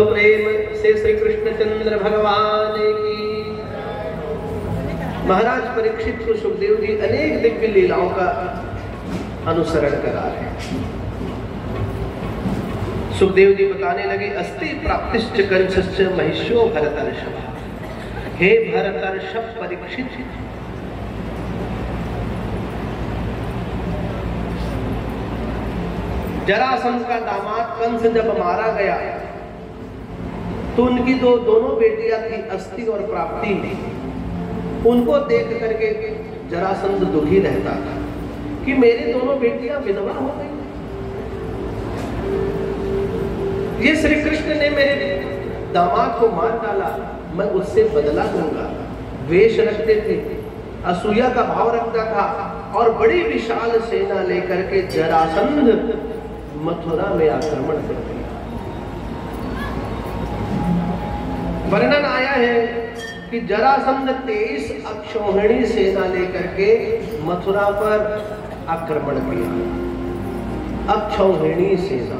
प्रेम से श्री कृष्णचंद्र भगवान की। महाराज परीक्षित को सुखदेव जी अनेक दिव्य लीलाओं का अनुसरण करा रहे हैं। सुखदेव जी बताने लगे, अस्ति प्राप्तिश्च कंसश्च महिष्यो भरतर्षभ। हे भरतर्षभ परीक्षित, जरासंध का दामाद कंस जब मारा गया तो उनकी दोनों बेटियां थी, अस्ति और प्राप्ति। उनको देख करके जरासंध दुखी रहता था कि मेरी दोनों बेटियां विधवा हो गई। ये श्री कृष्ण ने मेरे दामाद को मार डाला, मैं उससे बदला दूंगा। द्वेष रखते थे, असूया का भाव रखता था और बड़ी विशाल सेना लेकर के जरासंध मथुरा में आक्रमण कर दिया। वर्णन आया है कि जरासंध 23 अक्षौहिणी सेना लेकर के मथुरा पर आक्रमण किया। अक्षौहिणी सेना,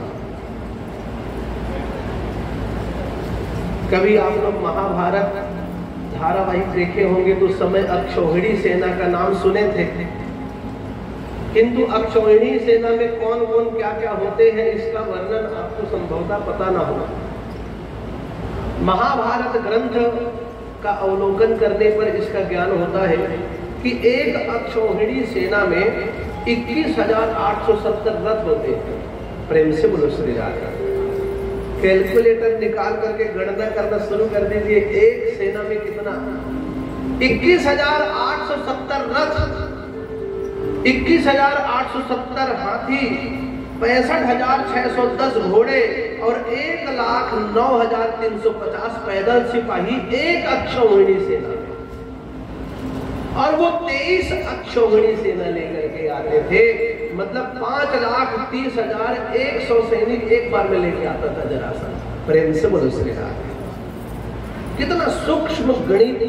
कभी आप लोग महाभारत धारावाहिक देखे होंगे तो उस समय अक्षौहिणी सेना का नाम सुने थे, किंतु अक्षौहिणी सेना में कौन कौन क्या क्या होते हैं इसका वर्णन आपको संभवतः पता ना हो। महाभारत ग्रंथ का अवलोकन करने पर इसका ज्ञान होता है कि एक अक्षौहिणी सेना में 21,870 रथ होते हैं। प्रेम से बोलो श्री राधा। कैलकुलेटर निकाल करके गणना करना शुरू कर दीजिए, एक सेना में कितना? 21,870 रथ, 21,870 हाथी, 65,610 घोड़े और 1,09,350 पैदल सिपाही एक अक्षौहिणी सेना में। और वो 23 अक्षौहिणी सेना लेकर के आते थे, मतलब 5,30,100 सैनिक एक बार में लेके आता था जरासंध। प्रेम से बोलो श्री राधे। कितना सूक्ष्म गणित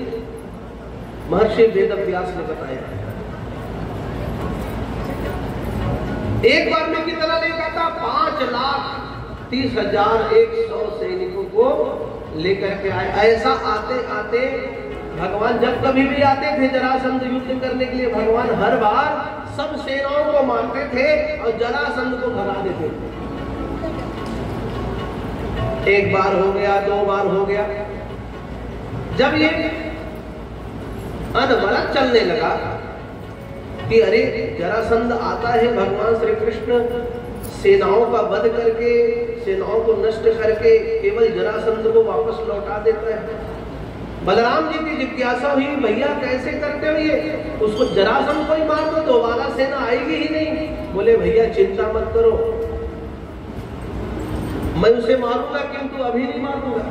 महर्षि वेदव्यास ने बताया। एक बार में कितना लेकर था? 5,30,100 सैनिकों को लेकर के आए। ऐसा आते आते भगवान जब कभी भी आते थे जरासंध युद्ध करने के लिए, भगवान हर बार सब सेनाओं को मारते थे और जरासंध को भगा देते थे। एक बार हो गया, 2 बार हो गया। जब ये अनवरत चलने लगा कि अरे जरासंध आता है, भगवान श्री कृष्ण सेनाओं का वध करके, सेनाओं को नष्ट करके केवल जरासंध को वापस लौटा देता है। बलराम जी की जिज्ञासा हुई, भैया कैसे करते हो ये? उसको जरासंध को ही मार दो, दोबारा सेना आएगी ही नहीं। बोले भैया चिंता मत करो, मैं उसे मारूंगा किंतु अभी नहीं मारूंगा।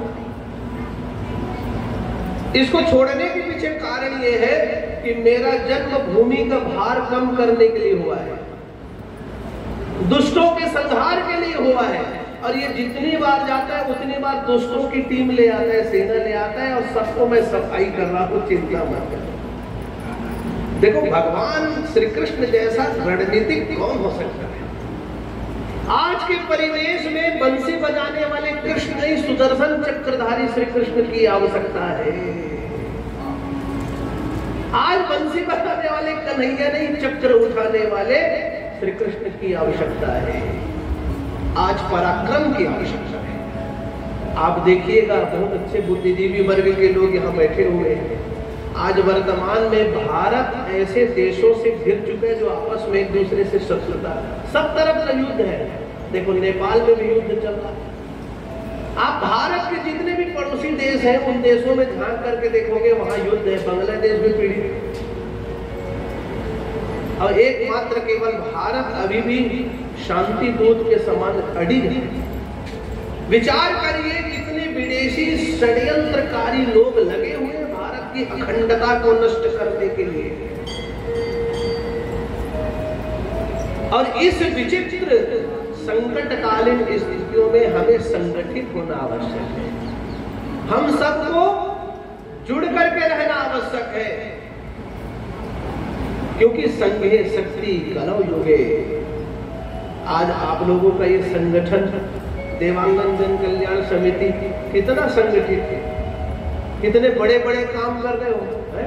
इसको छोड़ने के पीछे कारण ये है कि मेरा जन्म भूमि का भार कम करने के लिए हुआ है, दुष्टों के संहार के लिए हुआ है। और ये जितनी बार जाता है उतनी बार दुष्टों की टीम ले आता है, सेना ले आता है और सबको मैं सफाई कर रहा हूं, चिंता मत करो। देखो भगवान श्री कृष्ण जैसा रणनीतिक कौन हो सकता है? आज के परिवेश में बंसी बजाने वाले कृष्ण नहीं, सुदर्शन चक्रधारी श्री कृष्ण की आवश्यकता है। आज बंसी बजाने वाले कन्हैया नहीं, चक्र उठाने वाले श्री कृष्ण की आवश्यकता है। आज पराक्रम की आवश्यकता है। आप देखिएगा बहुत अच्छे बुद्धिजीवी वर्ग के लोग यहाँ बैठे हुए हैं। आज वर्तमान में भारत ऐसे देशों से घिर चुका है जो आपस में एक दूसरे से शत्रुता, सब तरफ का युद्ध है। देखो नेपाल में भी युद्ध चल रहा है। आप भारत के जितने भी पड़ोसी देश हैं उन देशों में ध्यान करके देखोगे वहां युद्ध है। बांग्लादेश में पीड़ित, और एकमात्र केवल भारत अभी भी शांति दूत के समान अडिग है। विचार करिए कितने विदेशी षड्यंत्रकारी लोग लगे हुए हैं भारत की अखंडता को नष्ट करने के लिए। और इस विचित्र संकटकालीन स्थितियों में हमें संगठित होना आवश्यक है। हम सबको जुड़ करके रहना आवश्यक है, क्योंकि संघे शक्ति कलौ युगे। आज आप लोगों का ये संगठन देवांगन जन कल्याण समिति कितना संगठित है, कितने बड़े बड़े काम कर रहे हो है?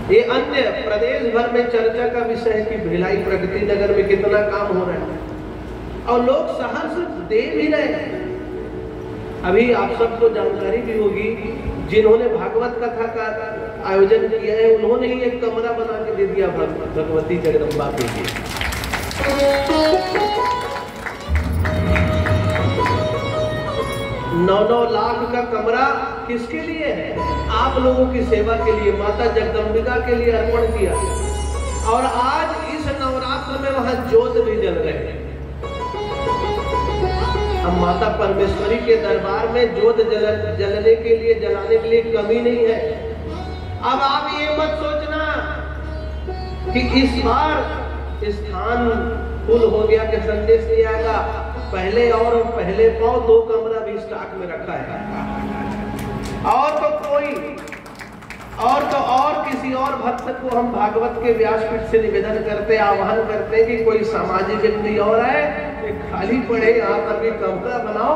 ये अन्य प्रदेश भर में चर्चा का विषय है कि भिलाई प्रगति नगर में कितना काम हो रहा है और लोग सहर्ष दे भी रहे हैं। अभी आप सबको जानकारी भी होगी, जिन्होंने भागवत कथा का आयोजन किया है उन्होंने ही एक कमरा बना के दे दिया भगवती जगदम्बा के लिए। 9-9 लाख का कमरा किसके लिए है? आप लोगों की सेवा के लिए, माता जगदम्बिका के लिए अर्पण किया। और आज इस नवरात्र में वहां ज्योत भी जल रहे हैं। अब माता परमेश्वरी के दरबार में ज्योत जलाने के लिए कमी नहीं है। अब आप ये मत सोचना कि इस बार स्थान फुल हो गया कि संदेश नहीं आएगा। पहले पाओ 2 कमरा भी स्टॉक में रखा है। और किसी और भक्त को हम भागवत के व्यासपीठ से निवेदन करते, आह्वान करते हैं कि कोई सामाजिक व्यक्ति और है खाली पड़े, यहाँ पर भी कमरा बनाओ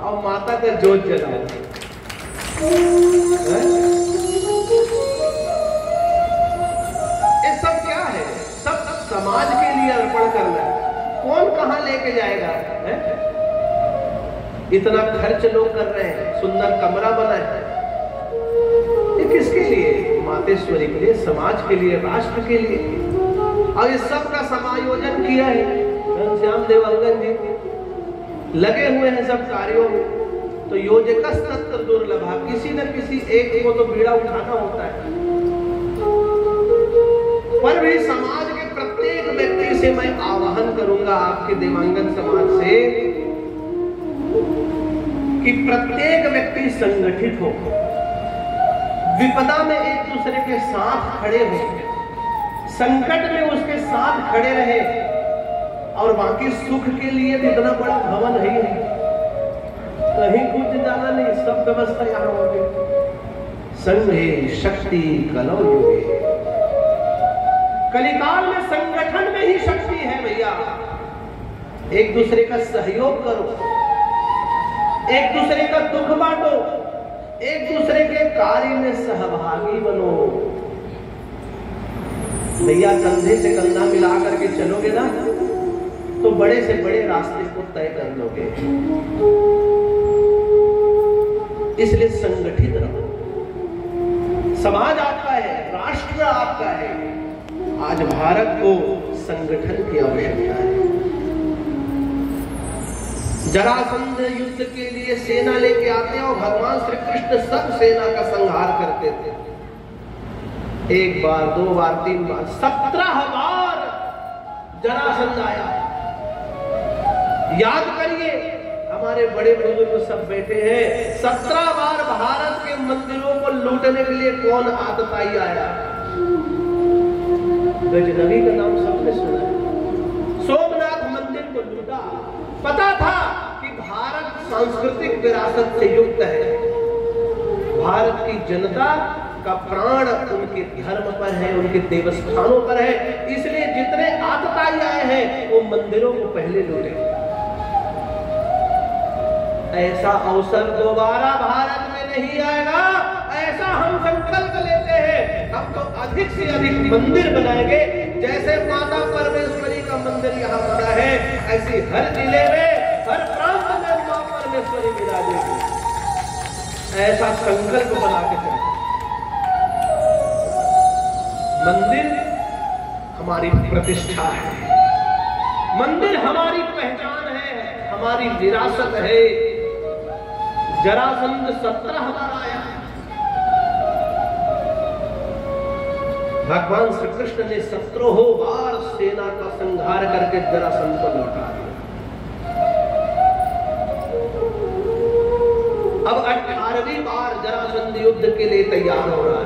और माता का ज्योत जलाओ। ये सब क्या है? सब समाज के लिए अर्पण करना है। कौन कहाँ लेके जाएगा है? इतना खर्च लोग कर रहे हैं, सुंदर कमरा बना है, ये किसके लिए? मातेश्वरी के लिए, समाज के लिए, राष्ट्र के लिए। और इस सब का समायोजन किया है घनश्याम देवांगन जी, लगे हुए हैं सब कार्यों में। तो योजकस तत्र दुर्लभा, किसी न किसी एक को तो बीड़ा उठाना होता है। पर भी समाज के प्रत्येक व्यक्ति से मैं आह्वान करूंगा, आपके देवांगन समाज से, कि प्रत्येक व्यक्ति संगठित हो, विपदा में एक दूसरे के साथ खड़े हो, संकट में उसके साथ खड़े रहे। और बाकी सुख के लिए भी इतना बड़ा भवन है ही नहीं, कहीं कुछ जाना नहीं, सब व्यवस्था यहाँ हो गई। संघे शक्ति कलौ युगे, कलिकाल में संगठन में ही शक्ति है भैया। एक दूसरे का सहयोग करो, एक दूसरे का दुख बांटो, एक दूसरे के कार्य में सहभागी बनो। भैया कंधे से कंधा मिला करके चलोगे ना तो बड़े से बड़े रास्ते को तय कर लोगे। इसलिए संगठित रहो। समाज आपका है, राष्ट्र आपका है। आज भारत को संगठन की आवश्यकता है। जरासंध युद्ध के लिए सेना लेके आते और भगवान श्री कृष्ण सब सेना का संहार करते थे। 1 बार 2 बार 3 बार 17 बार जरासंध आया। याद करिए, हमारे बड़े बुजुर्ग सब बैठे हैं, 17 बार भारत के मंदिरों को लूटने के लिए कौन आतताई आया? गजनवी का नाम सबने सुना है। सोमनाथ मंदिर को लूटा। पता था कि भारत सांस्कृतिक विरासत से युक्त है। भारत की जनता का प्राण उनके धर्म पर है, उनके देवस्थानों पर है। इसलिए जितने आतताई आए हैं वो मंदिरों को पहले लूटे। ऐसा अवसर दोबारा भारत में नहीं आएगा। ऐसा हम संकल्प लेते हैं। हम तो अधिक से अधिक मंदिर बनाएंगे। जैसे माता परमेश्वरी का मंदिर यहाँ बना है, ऐसी हर जिले में, हर प्रांत में मां परमेश्वरी विराजेगी। ऐसा संकल्प बना के चलते। मंदिर हमारी प्रतिष्ठा है, मंदिर हमारी पहचान है, हमारी विरासत है। जरासंध 17 बार आया। भगवान श्री कृष्ण ने 17 बार सेना का संहार करके जरासंध को लौटा दिया। अब 18वीं बार जरासंध युद्ध के लिए तैयार हो रहा है।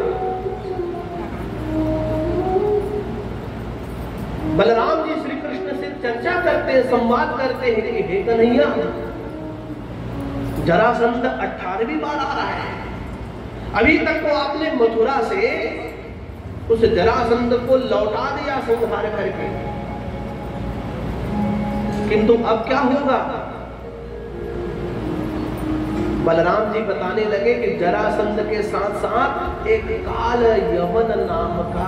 बलराम जी श्री कृष्ण से चर्चा करते हैं, संवाद करते हैं कि हे कन्हैया, जरासंध 18वीं बार आ रहा है। अभी तक तो आपने मथुरा से उस जरासंध को लौटा दिया संहार करके, किंतु अब क्या होगा? बलराम जी बताने लगे कि जरासंध के साथ साथ एक काल यवन नाम का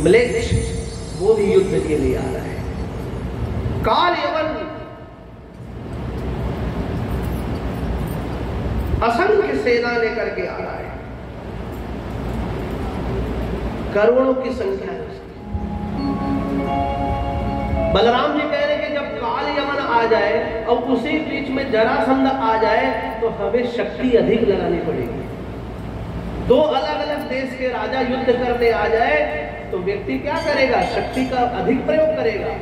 म्लेच्छ वो भी युद्ध के लिए आ रहा है। काल यवन असंख्य सेना लेकर के आ रहा है, करोड़ों की संख्या है उसकी। बलराम जी कह रहे हैं कि जब काल यवन आ जाए और उसी बीच में जरासंध आ जाए तो हमें शक्ति अधिक लगानी पड़ेगी। दो अलग अलग देश के राजा युद्ध करने आ जाए तो व्यक्ति क्या करेगा? शक्ति का अधिक प्रयोग करेगा।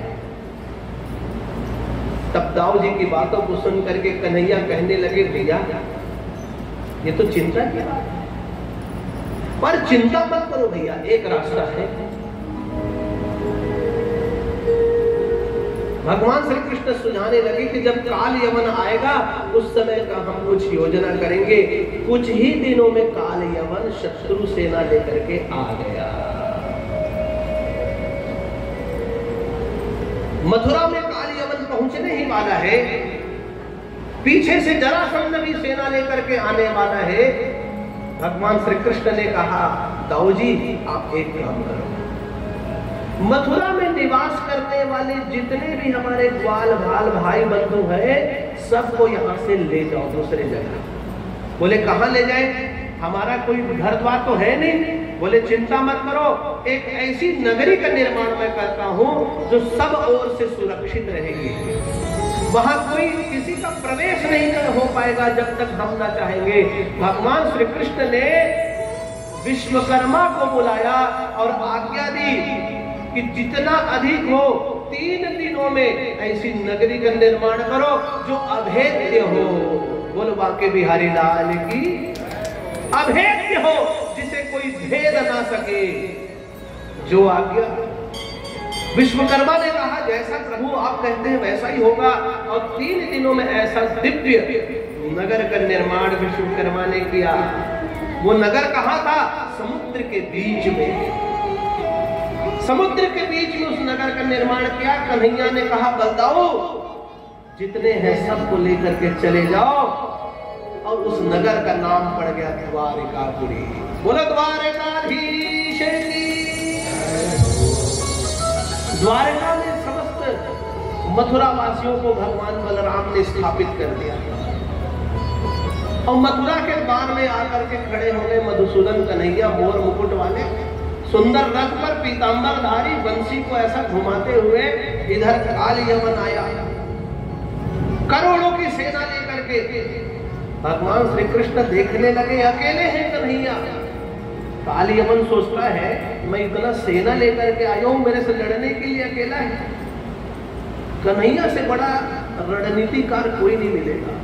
तब दाऊ जी की बातों को सुन करके कन्हैया कहने लगे, भैया ये तो चिंता की बात है, पर चिंता मत करो भैया, एक रास्ता है। भगवान श्री कृष्ण सुझाने लगे कि जब काल यवन आएगा उस समय का हम कुछ योजना करेंगे। कुछ ही दिनों में काल यवन शत्रु सेना लेकर के आ गया। मथुरा में काल यवन पहुंचने ही वाला है, पीछे से जरासंध भी सेना लेकर के आने वाला है। भगवान श्री कृष्ण ने कहा, दाऊ जी आप एक काम करो, मथुरा में निवास करने वाले जितने भी हमारे ग्वाल भाल भाई बंधु हैं सबको यहाँ से ले जाओ दूसरे जगह। बोले कहाँ ले जाए? हमारा कोई घर द्वार तो है नहीं। बोले चिंता मत करो, एक ऐसी नगरी का निर्माण मैं करता हूँ जो सब ओर से सुरक्षित रहेगी। वहां कोई किसी का प्रवेश नहीं हो पाएगा जब तक हम ना चाहेंगे। भगवान श्री कृष्ण ने विश्वकर्मा को बुलाया और आज्ञा दी कि जितना अधिक हो 3 दिनों में ऐसी नगरी का निर्माण करो जो अभेद्य हो। बोलो बांके बिहारी लाल की, अभेद्य हो, जिसे कोई भेद ना सके। जो आज्ञा विश्वकर्मा ने कहा, जैसा प्रभु आप कहते हैं वैसा ही होगा। और 3 दिनों में ऐसा दिव्य नगर का निर्माण विश्वकर्मा ने किया। वो नगर कहाँ था? समुद्र के बीच में। समुद्र के बीच में उस नगर का निर्माण किया। कन्हैया ने कहा, बलदाऊ जितने हैं सबको लेकर के चले जाओ। और उस नगर का नाम पड़ गया द्वारिकापुरी। बोलो द्वारिकाधीश की। द्वारिका में समस्त मथुरा वासियों को भगवान बलराम ने स्थापित कर दिया। और मथुरा के द्वार में आकर के खड़े हो गए मधुसूदन कन्हैया, मोर मुकुट वाले, सुंदर रथ पर पीतांबरधारी, बंसी को ऐसा घुमाते हुए। इधर काल यवन आया करोड़ों की सेना लेकर के। भगवान श्री कृष्ण देखने लगे, अकेले हैं कन्हैया। काल यवन सोचता है मैं इतना सेना लेकर के आया हूं, मेरे से लड़ने के लिए अकेला है। कन्हैया से बड़ा रणनीतिकार कोई नहीं मिलेगा।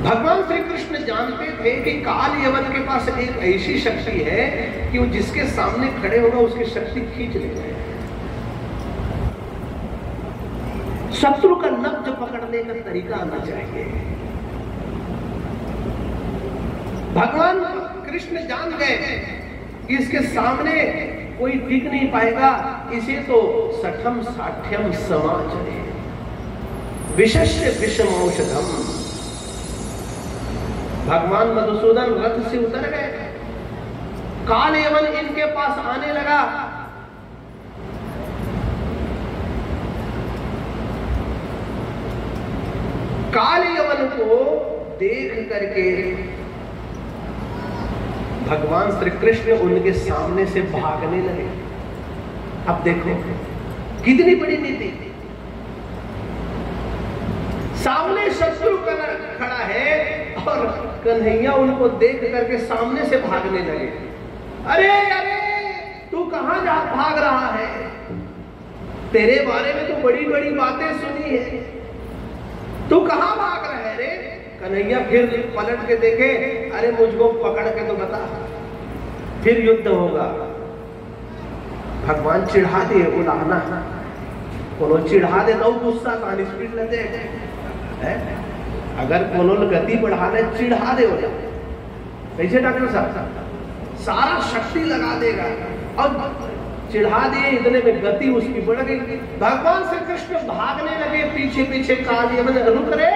भगवान श्री कृष्ण जानते थे कि काल यवन के पास एक ऐसी शक्ति है कि वो जिसके सामने खड़े होगा उसकी शक्ति खींच लेगा। शत्रु का नब्ज पकड़ने का तरीका आना चाहिए। भगवान कृष्ण जान गए कि इसके सामने कोई टिक नहीं पाएगा, इसे तो सठम साठ्यम समाचरे विशेष्य विषम औषधम। भगवान मधुसूदन रथ से उतर गए। काल यवन इनके पास आने लगा। काल यवन को देख करके भगवान श्री कृष्ण उनके सामने से भागने लगे। अब देखो कितनी बड़ी नीति। सामने शत्रु खड़ा है और कन्हैया उनको देख करके सामने से भागने लगे। अरे अरे तू कहां जा भाग रहा है? तेरे बारे में तो बड़ी बड़ी बातें सुनी है, तू कहां भाग रहा है रे? कन्हैया फिर पलट के देखे, अरे मुझको पकड़ के तो बता, फिर युद्ध होगा। भगवान चिढ़ा दिए, उलाहना कोनो चिढ़ा दे तो गुस्सा का स्पीड लगे है। अगर कोनो गति बढ़ाने चिढ़ा दे हो जाए कैसे डॉक्टर साहब? सारा शक्ति लगा देगा और चिढ़ा दिए, इतने में गति उसकी बढ़ गई। भगवान श्री कृष्ण भागने लगे पीछे पीछे। काल यवन रुक रे,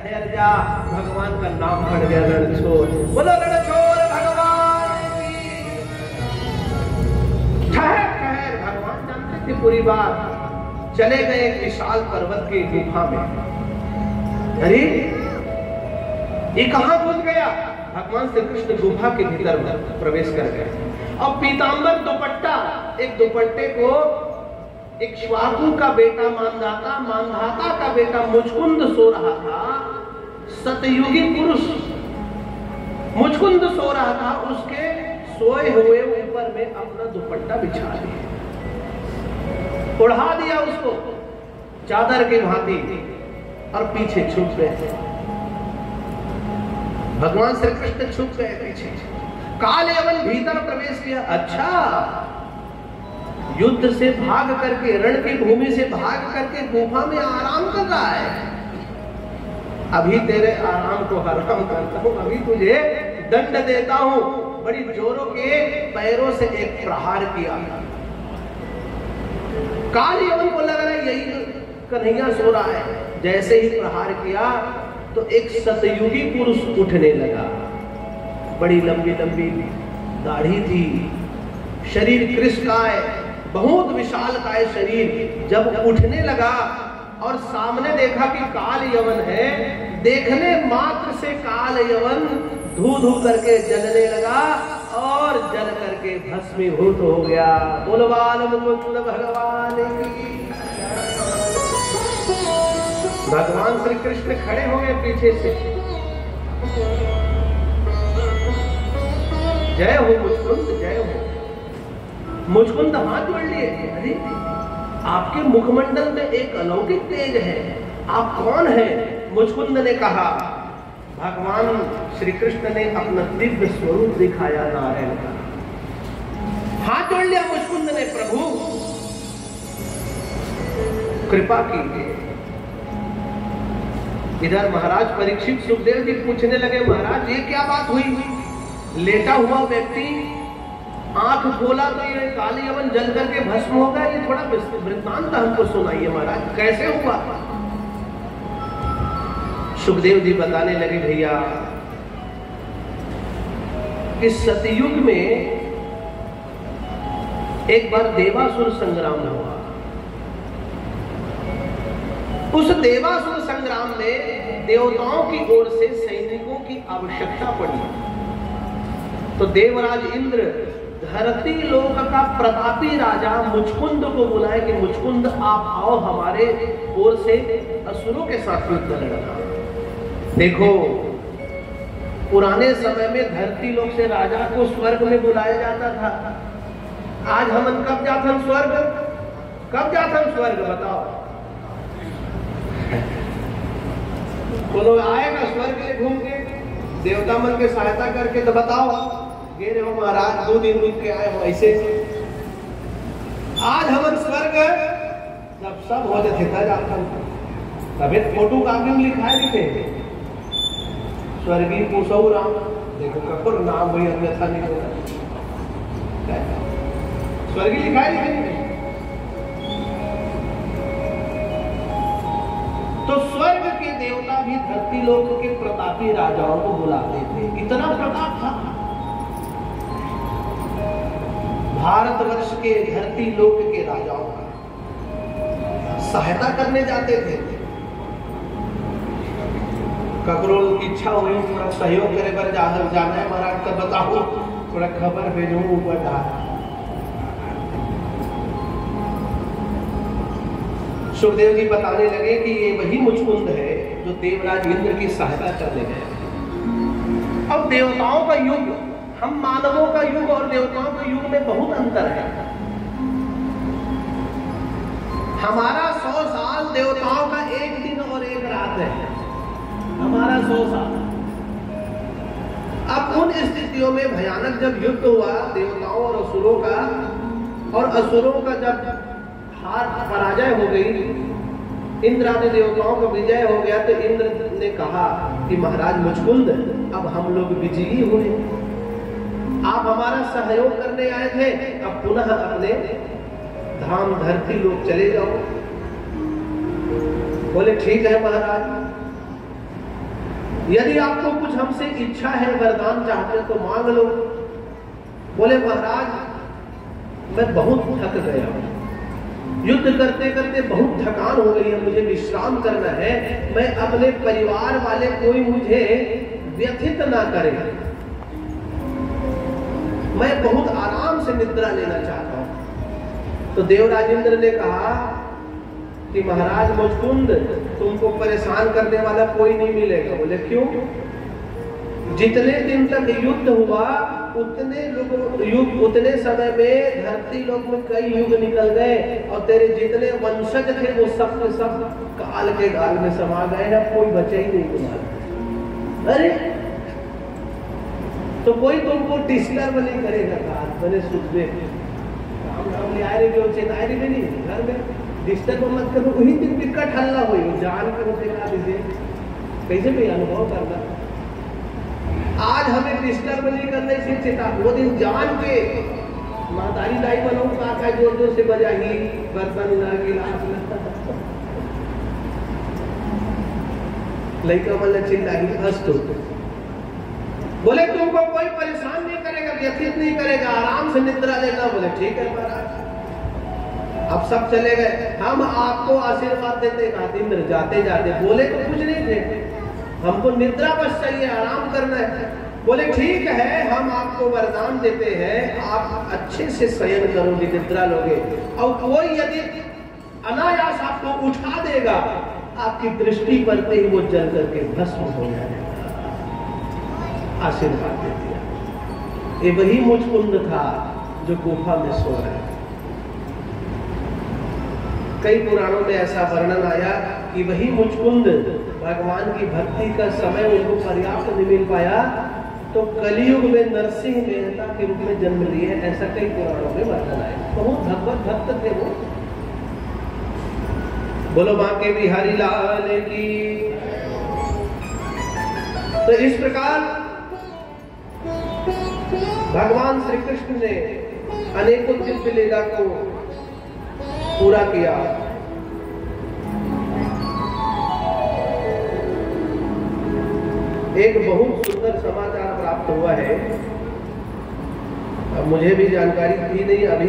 ठहर जा, भगवान का नाम पड़ गया रणछोड़। बोलो रणछोड़ भगवान की। ठहर, भगवान जानते थे पूरी बात। चले गए एक विशाल पर्वत की गुफा में। अरे ये कहां घुस गया? भगवान श्री कृष्ण गुफा के भीतर प्रवेश कर गए। और पीतांबर दुपट्टा, एक दुपट्टे को इक्ष्वाकु का बेटा मानधाता का बेटा मुचकुंद सो रहा था। सतयुगी पुरुष मुचकुंद सो रहा था, उसके सोए हुए ऊपर में अपना दुपट्टा बिछा दिया, उड़ा दिया उसको चादर की भांति, और पीछे छुप गए। भगवान श्री कृष्ण छुप गए पीछे। काल यवन भीतर प्रवेश किया। अच्छा, युद्ध से भाग करके, रण की भूमि से भाग करके गुफा में आराम कर रहा है। अभी तेरे आराम को हराम करता हूं, अभी तुझे दंड देता हूं। बड़ी जोरों के पैरों से एक प्रहार किया। काल यवन को लग रहा है यही कन्हैया सो रहा है। जैसे ही प्रहार किया तो एक सतयुगी पुरुष उठने लगा। बड़ी लंबी लंबी दाढ़ी थी, शरीर कृष्णकाय, बहुत विशालकाय शरीर। जब उठने लगा और सामने देखा कि काल यवन है, देखने मात्र से काल यवन धू धू करके जलने लगा और जल करके भस्मीभूत हो गया। बोलो बाल मुकुंद भगवान की। भगवान श्री कृष्ण खड़े हो गए पीछे से। जय हो मुचकुंद, जय हो। मुचकुंद हाथ जोड़ लिए। अरे आपके मुखमंडल में एक अलौकिक तेज है, आप कौन हैं? मुचकुंद ने कहा। भगवान श्री कृष्ण ने अपना दिव्य स्वरूप दिखाया नारायण का। हाथ जोड़ लिया मुचकुंद ने, प्रभु कृपा कीजिए। इधर महाराज परीक्षित सुखदेव जी पूछने लगे, महाराज ये क्या बात हुई? लेटा हुआ व्यक्ति आंख खोला तो ये काली यवन जल करके भस्म होगा। ये थोड़ा वृत्तांत हमको सुनाइए महाराज, कैसे हुआ? सुखदेव जी बताने लगे, भैया इस सतयुग में एक बार देवासुर संग्राम हुआ। उस देवासुर संग्राम में देवताओं की ओर से सैनिकों की आवश्यकता पड़ी। तो देवराज इंद्र धरती लोक का प्रतापी राजा मुचकुंद को बुलाए कि मुचकुंद आप आओ, हमारे ओर से असुरों के साथ युद्ध लड़ना। देखो पुराने समय में धरती लोक से राजा को स्वर्ग में बुलाया जाता था। आज हम कब जाथन स्वर्ग? कब जाथन स्वर्ग बताओ? बोलो आएगा स्वर्ग के घूम के देवता मन के सहायता करके? तो बताओ गे रे हो महाराज, 2 दिन रुक के आए हो ऐसे। आज हम स्वर्ग जब सब हो जाते तभी फोटो कागज में लिखा लिखे स्वर्गीय पूछो राम। देखो कपूर नाम वही अन्यथा नहीं होगा, स्वर्गीय लिखा लिखे। तो स्वर्ग के देवता भी धरती लोक के प्रतापी राजाओं को बुलाते थे। इतना प्रताप था। भारतवर्ष के धरती लोक के राजाओं का सहायता करने जाते थे। ककरो इच्छा हुई थोड़ा सहयोग करे पर जाना है महाराज, तब बताओ थोड़ा खबर भेजू ऊपर डाल। सुखदेव जी बताने लगे कि ये वही मुचकुंद है जो देवराज इंद्र की सहायता करने गए। अब देवताओं का युग, हम मानवों का युग और देवताओं के युग में बहुत अंतर है। हमारा 100 साल, देवताओं का 1 दिन और 1 रात है। हमारा 100 साल। अब उन स्थितियों में भयानक जब युद्ध हुआ देवताओं और असुरों का, और असुरों का जब हार पराजय हो गई, इंद्र आदि देवताओं का विजय हो गया, तो इंद्र ने कहा कि महाराज मुचकुंद अब हम लोग विजयी हुए, आप हमारा सहयोग करने आए थे, अब पुनः अपने धाम धरती लोग चले जाओ। बोले ठीक है महाराज। यदि आपको कुछ हमसे इच्छा है, वरदान चाहते तो मांग लो। बोले महाराज मैं बहुत थक गया हूं, युद्ध करते करते बहुत थकान हो गई है, मुझे विश्राम करना है। मैं अपने परिवार वाले कोई मुझे व्यथित ना करे, मैं बहुत आराम से निद्रा लेना चाहता हूं। तो देवराजेंद्र ने कहा कि महाराज मुचकुंद, तुमको परेशान करने वाला कोई नहीं मिलेगा। बोले क्यों? जितने दिन तक युद्ध हुआ उतने समय में धरती लोक में कई युग निकल गए, और तेरे जितने वंशज थे वो सब के सब काल के गाल में समा गए हैं, कोई बचा ही नहीं तुम्हारा। अरे तो कोई तुमको डिस्टर्ब नहीं करेगा, काल बने सुखदेव में नहीं, घर में डिस्टर्ब मत करो। वही दिन विकट हल्ला हुई, जान के देखा दीजिए कैसे भी अनुभव करना। आज हमें डिस्टर्ब नहीं करना, इसी चिता वो दिन जान के मातारी दाई बनो, काका जोर जोर से बजाही, बर्तन ना गिलास लड़का मतलब चिल्लाई हंस। बोले तुमको कोई परेशान नहीं करेगा, व्यथित नहीं करेगा, आराम से निद्रा लेना। बोले ठीक है महाराज। अब सब चले गए, हम आपको आशीर्वाद देते। इंद्र जाते जाते बोले तो कुछ नहीं थे, हमको निद्रा बस चाहिए, आराम करना है। बोले ठीक है, हम आपको वरदान देते हैं, आप अच्छे से शयन करोगे, निद्रा लोगे, और कोई यदि अनायास आपको उठा देगा, आपकी दृष्टि पड़ते ही वो जल करके भस्म हो जाएगा। आशीर्वाद दे दिया। ये वही मुचकुंद था जो गुफा में सो रहा है। कई पुराणों में ऐसा वर्णन आया कि वही मुचकुंद भगवान की भक्ति का समय उनको पर्याप्त नहीं मिल पाया, तो कलियुग में नरसिंह मेहता के रूप में जन्म लिए। ऐसा कई पुराणों में वर्णन आया। बहुत भगवत भक्त थे वो। बोलो बांके बिहारी लाल की। तो इस प्रकार भगवान श्री कृष्ण ने अनेकों दिव्य लीला को पूरा किया। एक बहुत सुंदर समाचार प्राप्त हुआ है, अब मुझे भी जानकारी थी नहीं, अभी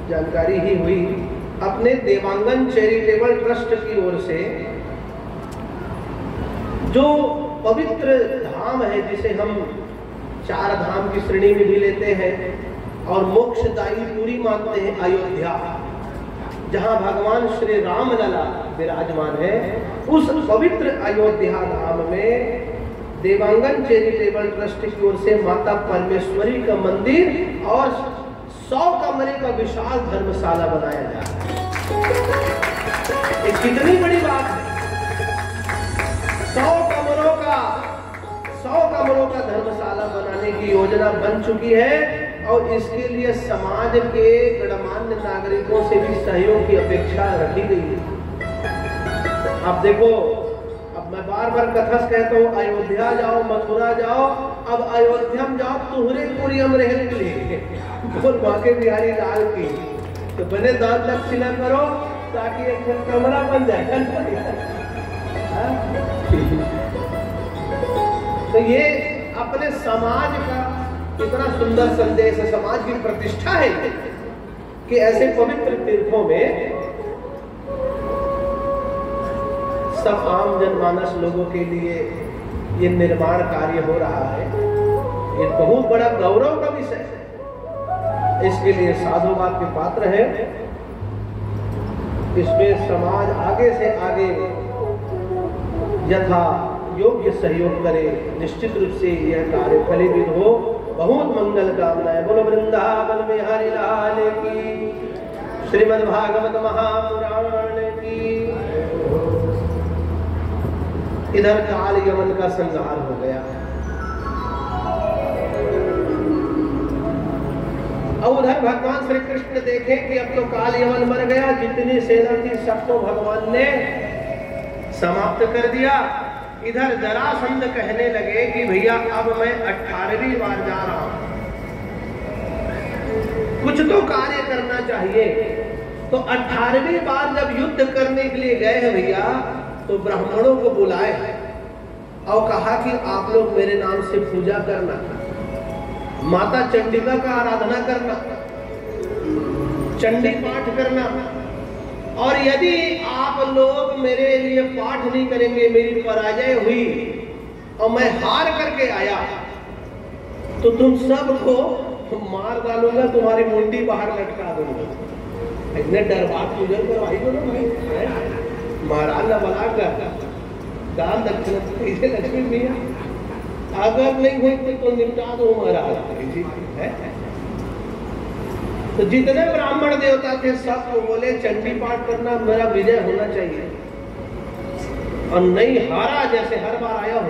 जानकारी ही हुई। अपने देवांगन चैरिटेबल ट्रस्ट की ओर से जो पवित्र धाम है, जिसे हम 4 धाम की श्रेणी में भी लेते हैं और मोक्षदायी पूरी मानते हैं, अयोध्या, जहां भगवान श्री राम लला विराजमान है, उस पवित्र अयोध्या धाम में देवांगन चैरिटेबल ट्रस्ट की ओर से माता परमेश्वरी का मंदिर और 100 कमरे का विशाल धर्मशाला बनाया जा रहा है। ये कितनी बड़ी बात है। 100 कमरों का धर्मशाला बनाने की योजना बन चुकी है, और इसके लिए समाज के गणमान्य नागरिकों से भी सहयोग की अपेक्षा रखी गई है। आप देखो, अब मैं बार बार कथस कहता हूँ, अयोध्या जाओ, मथुरा जाओ, अब अयोध्या में जाओ तुहरे कुरियम रहने के लिए, बोल बांके बिहारी लाल की, तो बने दान दक्षिणा करो ताकि एक कमरा बन जाए। तो ये अपने समाज का इतना सुंदर संदेश है, समाज की प्रतिष्ठा है कि ऐसे पवित्र तीर्थों में सब आम जनमानस लोगों के लिए ये निर्माण कार्य हो रहा है। ये बहुत बड़ा गौरव का विषय है, इसके लिए साधुवाद के पात्र है। इसमें समाज आगे से आगे यथा योग्य सहयोग करे, निश्चित रूप से यह कार्य फलीभूत हो। बहुत मंगल कामनाएं। बोलो वृंदावन बिहारी लाल की, श्रीमद् भागवत महापुराण की। इधर काल यमन का संहार हो गया, और उधर भगवान श्री कृष्ण देखे कि अब तो काल यमन मर गया, जितनी सेना थी सबको भगवान ने समाप्त कर दिया। इधर जरासंध कहने लगे कि भैया अब मैं 18वीं बार जा रहा हूं, कुछ तो कार्य करना चाहिए। तो 18वीं बार जब युद्ध करने के लिए गए हैं भैया, तो ब्राह्मणों को बुलाए और कहा कि आप लोग मेरे नाम से पूजा करना, माता चंडिका का आराधना करना, चंडी पाठ करना, और यदि आप लोग मेरे लिए पाठ नहीं करेंगे, मेरी पराजय हुई और मैं हार करके आया, तो तुम सबको मार डालूंगा, तुम्हारी मुंडी बाहर लटका दूंगा। इतने दरबार पूजा करवाई को ना भाई, महाराज ने बना कर दान दक्षिणा कैसे लक्ष्मी भैया, अगर नहीं हुई तो निपटा दो महाराज जी है। तो जितने ब्राह्मण देवता थे सबको बोले चंडी पाठ करना, मेरा विजय होना चाहिए, और नहीं हारा जैसे हर बार आया हो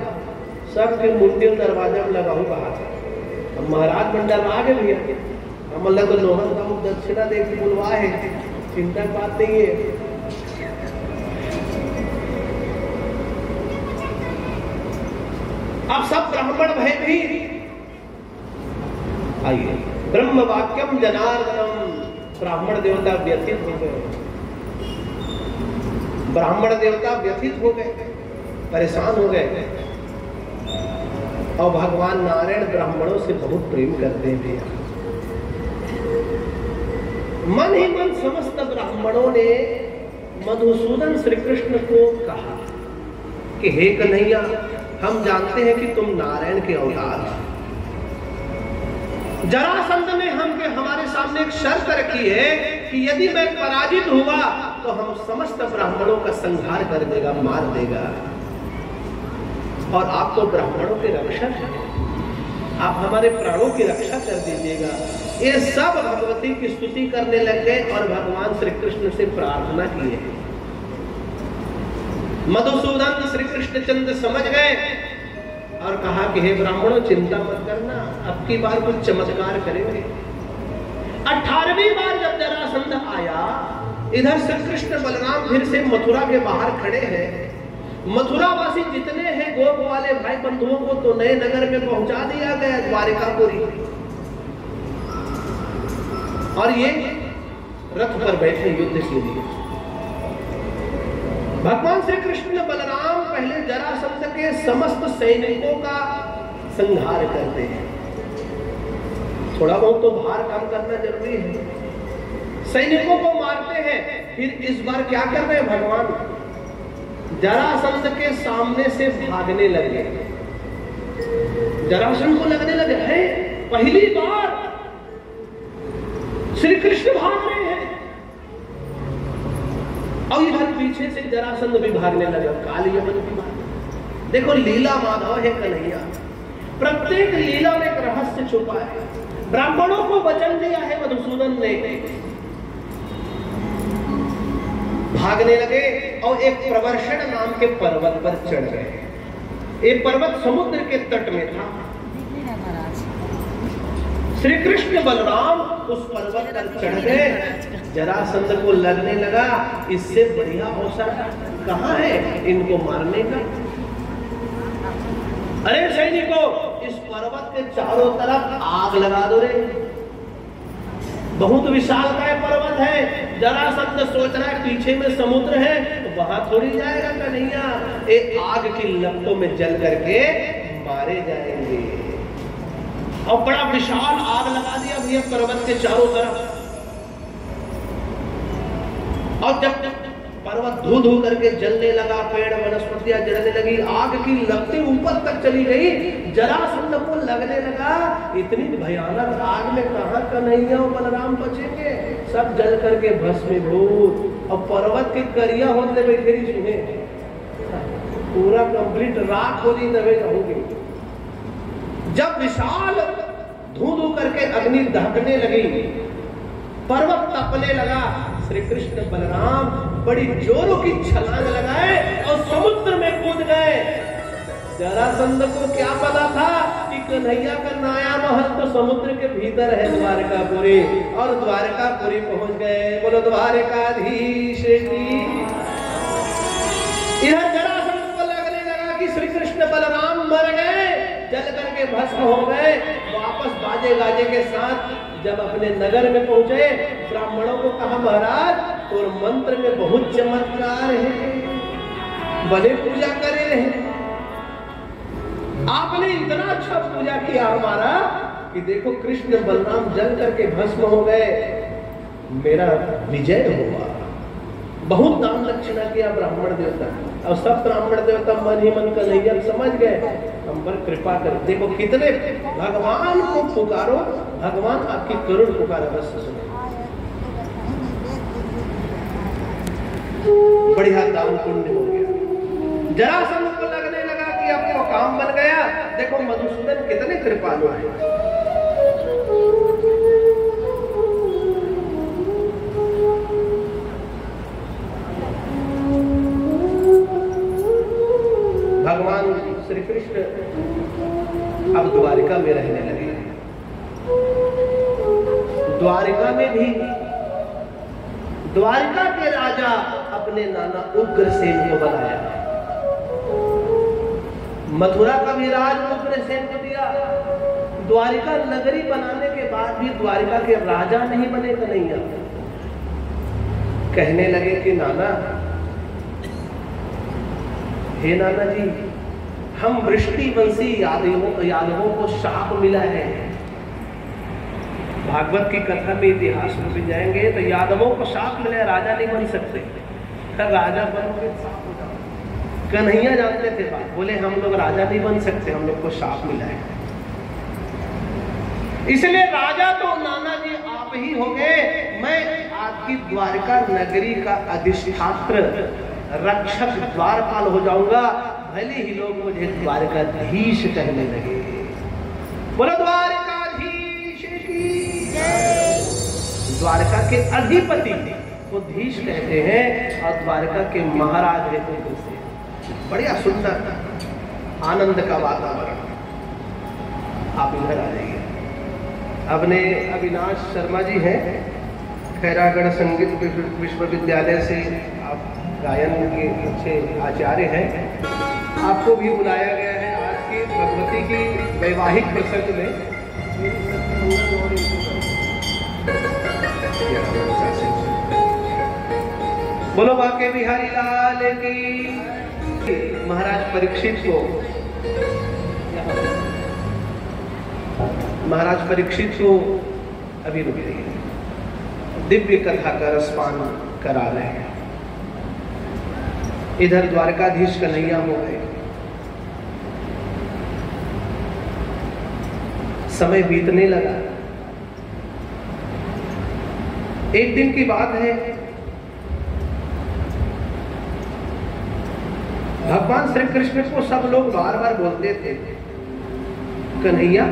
सबके मुंडी दरवाजा में लगाऊ बाहर। अब महाराज मंडल आ गए भैया, हम अल्लाह को लोहन का दक्षिणा दे के बुलवा है, चिंता की बात नहीं है। अब सब ब्राह्मण भयभीत, आइए ब्रह्म वाक्यम जनार्दनम, ब्राह्मण देवता व्यथित हो गए, ब्राह्मण देवता व्यथित हो गए, परेशान हो गए। और भगवान नारायण ब्राह्मणों से बहुत प्रेम करते हैं। मन ही मन समस्त ब्राह्मणों ने मधुसूदन श्री कृष्ण को कहा कि हे कन्हैया, हम जानते हैं कि तुम नारायण के अवतार हो। जरासंध ने हमारे सामने एक शर्त रखी है कि यदि मैं पराजित हुआ तो हम समस्त ब्राह्मणों का संहार कर देगा, मार देगा, और आप तो ब्राह्मणों के रक्षक हैं, आप हमारे प्राणों की रक्षा कर दीजिएगा। ये सब भगवती की स्तुति करने लग गए और भगवान श्री कृष्ण से प्रार्थना किए। मधुसूदन श्री कृष्ण चंद्र समझ गए और कहा कि हे ब्राह्मणों, चिंता मत करना, अब की बार कुछ चमत्कार करेंगे। 18वीं बार जब जरासंध आया, इधर श्री कृष्ण बलराम फिर से मथुरा के बाहर खड़े हैं। मथुरावासी जितने हैं गोप वाले भाई बंधुओं को तो नए नगर में पहुंचा दिया गया, द्वारिकापुरी, और ये रथ पर बैठे युद्ध के लिए। भगवान श्री कृष्ण बलराम पहले जरासंध के समस्त सैनिकों का संहार करते हैं। थोड़ा बहुत तो भार कम करना जरूरी है, सैनिकों को मारते हैं। फिर इस बार क्या कर रहे हैं भगवान, जरासंध के सामने से भागने लगे। जरासंध को लगने लगे है पहली बार श्री कृष्ण भाग रहे हैं, और इधर पीछे से जरासंध भी भागने लगा। काली यमन की बात देखो, लीला माधव है कन्हैया, प्रत्येक लीला में एक रहस्य छुपा है। ब्राह्मणों को वचन दिया है मधुसूदन ने, भागने लगे और एक प्रवर्षण नाम के पर्वत पर चढ़ गए। एक पर्वत समुद्र के तट में था। श्री कृष्ण बलराम उस पर्वत पर चढ़ गए। जरासंध को लगने लगा इससे बढ़िया अवसर कहाँ है इनको मारने का। अरे सैनिकों, इस पर्वत के चारों तरफ आग लगा दो रे, बहुत विशालकाय पर्वत है। जरासंध सोच रहा है पीछे में समुद्र है, तो वहां थोड़ी जाएगा कन्हैया, एक आग की लपटों में जल करके मारे जाएंगे। और बड़ा विशाल आग लगा दिया भैया पर्वत के चारों तरफ। और जब पर्वत धू धू करके जलने लगा, पेड़ वनस्पतियां जलने लगी, आग की लपटें ऊपर तक चली गई। जरासंध को लगने लगा इतनी भयानक आग में कहां कन्हैया और बलराम बचेंगे, सब जल करके भस्मीभूत। और पर्वत के करिया होने बैठे सुने, पूरा कंप्लीट राख हो रही तबे रहूंगी। जब विशाल धू धू करके अग्नि दहकने लगी, पर्वत तपने लगा, श्री कृष्ण बलराम बड़ी जोरों की छलांग लगाए और समुद्र में कूद गए। जरासंध को क्या पता था कि कन्हैया का नया महल तो समुद्र के भीतर है, द्वारकापुरी। और द्वारकापुरी पहुंच गए। बोलो द्वारकाधीश की। इधर जरासंध को लगने लगा कि श्री कृष्ण बलराम मर गए, जल करके भस्म हो गए। वापस बाजे गाजे के साथ जब अपने नगर में पहुंचे, ब्राह्मणों को कहा महाराज और मंत्र में बहुत चमत्कार है, बने पूजा करे रहे। आपने इतना अच्छा पूजा किया हमारा कि देखो कृष्ण बलराम जल करके भस्म हो गए, मेरा विजय हुआ। बहुत दान दक्षिणा किया ब्राह्मण देवता, और सब ब्राह्मण देवता मन ही मन कन्हैया समझ गए, हम पर कृपा कर। देखो कितने भगवान को पुकारो, भगवान आपकी करुण पुकार अवश्य सुने। बढ़िया दान पुण्य हो गया। जरासंध को लगने लगा कि अब तो काम बन गया। देखो मधुसूदन कितने कृपालु हैं। भगवान श्री कृष्ण अब द्वारिका में रहने लगे। द्वारिका में भी द्वारिका के राजा अपने नाना उग्रसेन को बनाया। मथुरा का भी राज उग्रसेन को दिया। द्वारिका नगरी बनाने के बाद भी द्वारिका के राजा नहीं बने कन्हैया। कहने लगे कि नाना, हे नाना जी, हम वृष्टिवंशी यादवों को शाप मिला है। भागवत की कथा में इतिहास में जाएंगे तो यादवों को शाप मिला, राजा नहीं बन सकते। राजा बनोगे शाप हो जाओ। कन्हैया जानते थे बात, बोले हम लोग राजा नहीं बन सकते, हम लोग को शाप मिला है। इसलिए राजा तो नाना जी आप ही होंगे, मैं आपकी द्वारका नगरी का अधिष्ठात्र रक्षक द्वारपाल हो जाऊंगा। भले ही लोग मुझे द्वारकाधीश कहने लगे। बोलो द्वारकाधीश की जय। द्वारका के अधिपति को धीश कहते हैं और द्वारका के महाराज है तो उसे। बढ़िया सुंदर आनंद का वातावरण। आप इधर आ जाइए। अपने अविनाश शर्मा जी हैं, खैरागढ़ संगीत विश्वविद्यालय से आप गायन के अच्छे आचार्य हैं। आपको भी बुलाया गया है आज की भगवती की वैवाहिक प्रसंग में। बोलो बांके बिहारी लाल की। महाराज परीक्षित को अभी रुक रही दिव्य कथा का रसपान करा रहे हैं। इधर द्वारकाधीश कन्हैया हो गए। समय बीतने लगा। एक दिन की बात है, भगवान श्री कृष्ण को सब लोग बार बार बोलते थे, कन्हैया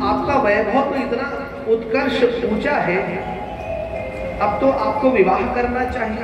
आपका वैभव तो इतना उत्कर्ष ऊंचा है, अब तो आपको विवाह करना चाहिए।